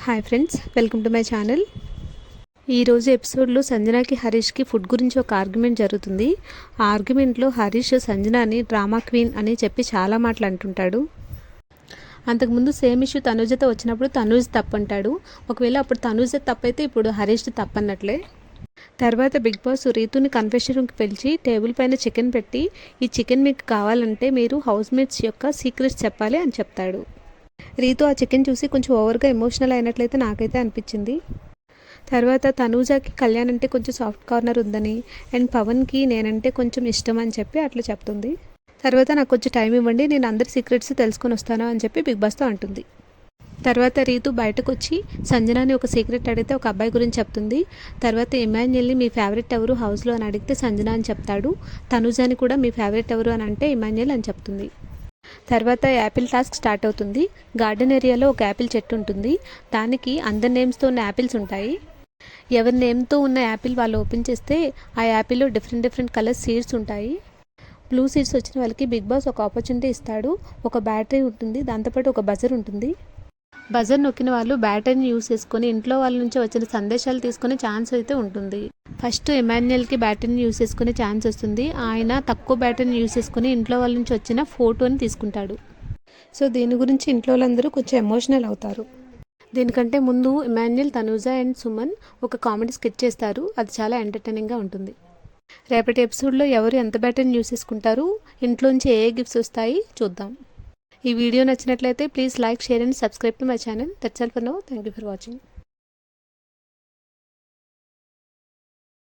Hi friends, welcome to my channel. ఈరోజు ఎపిసోడ్లో సంజనాకి హరీష్కి food గురించి ఒక ఆర్గ్యుమెంట్ జరుగుతుంది. ఆ ఆర్గ్యుమెంట్లో హరీష్ సంజనాని డ్రామా క్వీన్ అని చెప్పి చాలా మాటలు అంటుంటాడు. అంతకుముందు సేమ్ ఇష్యూ తనూజతో వచ్చినప్పుడు తనూజ్ తప్పంటాడు. ఒకవేళ అప్పుడు తనూజ్ తప్పైతే ఇప్పుడు హరీష్ది తప్పన్నట్లే. తర్వాత బిగ్ బాస్ రీతుని కన్ఫెషన్ రూమ్కి పిలిచి టేబుల్ పైన చికెన్ పెట్టి, ఈ చికెన్ మీకు కావాలంటే మీరు హౌస్ మేట్స్ యొక్క సీక్రెట్స్ చెప్పాలి అని చెప్తాడు. రీతు ఆ చికెన్ చూసి కొంచెం ఓవర్గా ఎమోషనల్ అయినట్లయితే నాకైతే అనిపించింది. తర్వాత తనూజకి కళ్యాణ్ అంటే కొంచెం సాఫ్ట్ కార్నర్ ఉందని అండ్ పవన్కి నేనంటే కొంచెం ఇష్టం అని చెప్పి అట్లా చెప్తుంది. తర్వాత నాకు కొంచెం టైం ఇవ్వండి, నేను అందరి సీక్రెట్స్ తెలుసుకొని వస్తాను అని చెప్పి బిగ్ బాస్తో అంటుంది. తర్వాత రీతు బయటకు వచ్చి సంజనాని ఒక సీక్రెట్ అడిగితే ఒక అబ్బాయి గురించి చెప్తుంది. తర్వాత ఇమాన్యుయల్ని మీ ఫేవరెట్ ఎవరు హౌస్లో అని అడిగితే సంజన అని చెప్తాడు. తనూజని కూడా మీ ఫేవరెట్ ఎవరు అని అంటే ఇమాన్యుయల్ అని చెప్తుంది. తర్వాత యాపిల్ టాస్క్ స్టార్ట్ అవుతుంది. గార్డెన్ ఏరియాలో ఒక యాపిల్ చెట్టు ఉంటుంది. దానికి అందరి నేమ్స్తో ఉన్న యాపిల్స్ ఉంటాయి. ఎవరి నేమ్తో ఉన్న యాపిల్ వాళ్ళు ఓపెన్ చేస్తే ఆ యాపిల్లో డిఫరెంట్ కలర్స్ సీడ్స్ ఉంటాయి. బ్లూ సీడ్స్ వచ్చిన వాళ్ళకి బిగ్ బాస్ ఒక ఆపర్చునిటీ ఇస్తాడు. ఒక బ్యాటరీ ఉంటుంది, దాంతోపాటు ఒక బజర్ ఉంటుంది. బజర్ నొక్కిన వాళ్ళు బ్యాటరీని యూస్ చేసుకొని ఇంట్లో వాళ్ళ నుంచి వచ్చిన సందేశాలు తీసుకునే ఛాన్స్ అయితే ఉంటుంది. ఫస్ట్ ఇమాన్యుయల్కి బ్యాటరీని యూస్ చేసుకునే ఛాన్స్ వస్తుంది. ఆయన తక్కువ బ్యాటరీని యూస్ చేసుకుని ఇంట్లో వాళ్ళ నుంచి వచ్చిన ఫోటోని తీసుకుంటాడు. సో దీని గురించి ఇంట్లో వాళ్ళందరూ కొంచెం ఎమోషనల్ అవుతారు. దీనికంటే ముందు ఇమాన్యుయల్, తనూజ అండ్ సుమన్ ఒక కామెడీ స్కెచ్ చేస్తారు. అది చాలా ఎంటర్టైనింగ్గా ఉంటుంది. రేపటి ఎపిసోడ్లో ఎవరు ఎంత బ్యాటరీని యూస్ చేసుకుంటారు, ఇంట్లోంచి ఏ గిఫ్ట్స్ వస్తాయి చూద్దాం. ఈ వీడియో నచ్చినట్లయితే please like, share and subscribe to my channel. That's all for now. Thank you for watching.